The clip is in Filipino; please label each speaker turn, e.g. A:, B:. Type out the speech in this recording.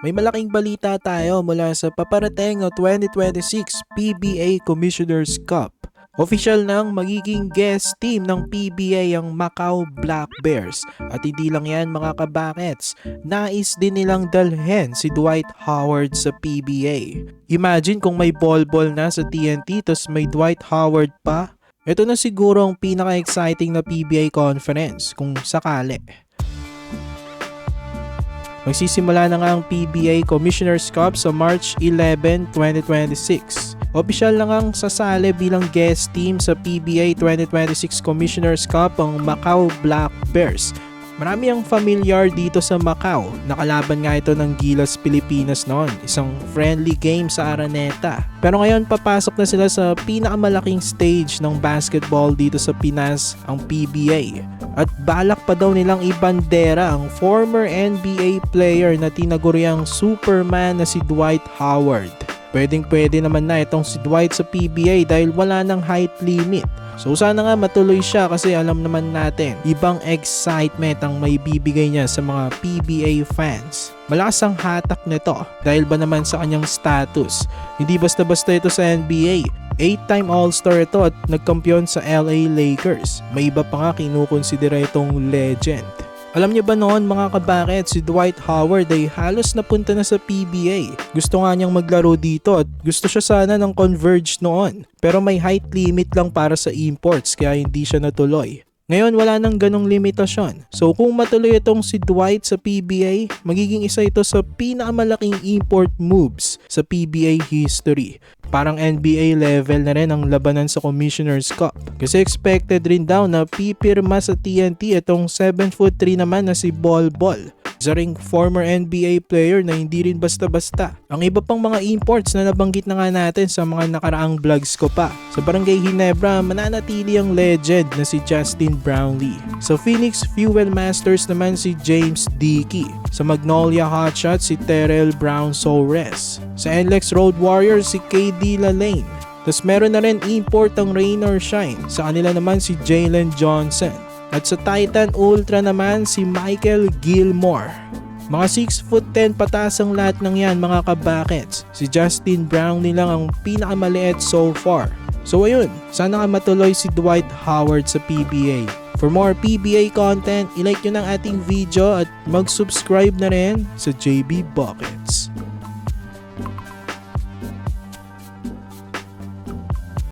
A: May malaking balita tayo mula sa paparating na 2026 PBA Commissioner's Cup. Official nang magiging guest team ng PBA ang Macau Black Bears. At hindi lang yan mga kabakets, nais din nilang dalhin si Dwight Howard sa PBA. Imagine kung may ball na sa TNT tas may Dwight Howard pa. Ito na siguro ang pinaka-exciting na PBA conference kung sakali. Magsisimula na nga ang PBA Commissioner's Cup sa March 11, 2026. Opisyal na ngang sasali bilang guest team sa PBA 2026 Commissioner's Cup ang Macau Black Bears. Marami ang familiar dito sa Macau. Nakalaban nga ito ng Gilas Pilipinas noon, isang friendly game sa Araneta. Pero ngayon papasok na sila sa pinakamalaking stage ng basketball dito sa Pinas, ang PBA. At balak pa daw nilang ibandera ang former NBA player na tinaguriang Superman na si Dwight Howard. Pwedeng-pwede naman na itong si Dwight sa PBA dahil wala ng height limit. So sana nga matuloy siya kasi alam naman natin, ibang excitement ang may bibigay niya sa mga PBA fans. Malakas ang hatak nito dahil ba naman sa kanyang status. Hindi basta-basta ito sa NBA. 8-time All-Star ito at nagkampiyon sa LA Lakers. May iba pa nga kinukonsidera itong legend. Alam niyo ba noon mga kabaket, si Dwight Howard ay halos napunta na sa PBA. Gusto nga niyang maglaro dito at gusto siya sana ng Converge noon. Pero may height limit lang para sa imports kaya hindi siya natuloy. Ngayon wala nang ganong limitasyon. So kung matuloy itong si Dwight sa PBA, magiging isa ito sa pinakamalaking import moves sa PBA history. Parang NBA level na rin ang labanan sa Commissioner's Cup. Kasi expected rin daw na pipirma sa TNT itong 7'3" naman na si Bol Bol. Isa ring former NBA player na hindi rin basta-basta. Ang iba pang mga imports na nabanggit na nga natin sa mga nakaraang vlogs ko pa. Sa Barangay Ginebra, mananatili ang legend na si Justin Brownlee. Sa Phoenix Fuel Masters naman si James Dickey. Sa Magnolia Hotshots si Terrell Brown Soares. Sa NLEX Road Warriors si KD Lalane. Tapos meron na rin import ang Rain or Shine. Sa kanila naman si Jalen Johnson. At sa Titan Ultra naman si Michael Gilmore. Mga 6'10" pataas ang lahat ng yan mga kabakets. Si Justin Brownlee lang ang pinakamaliit so far. So ayun, sana nga matuloy si Dwight Howard sa PBA. For more PBA content, ilike nyo ng ating video at mag-subscribe na rin sa JB Buckets.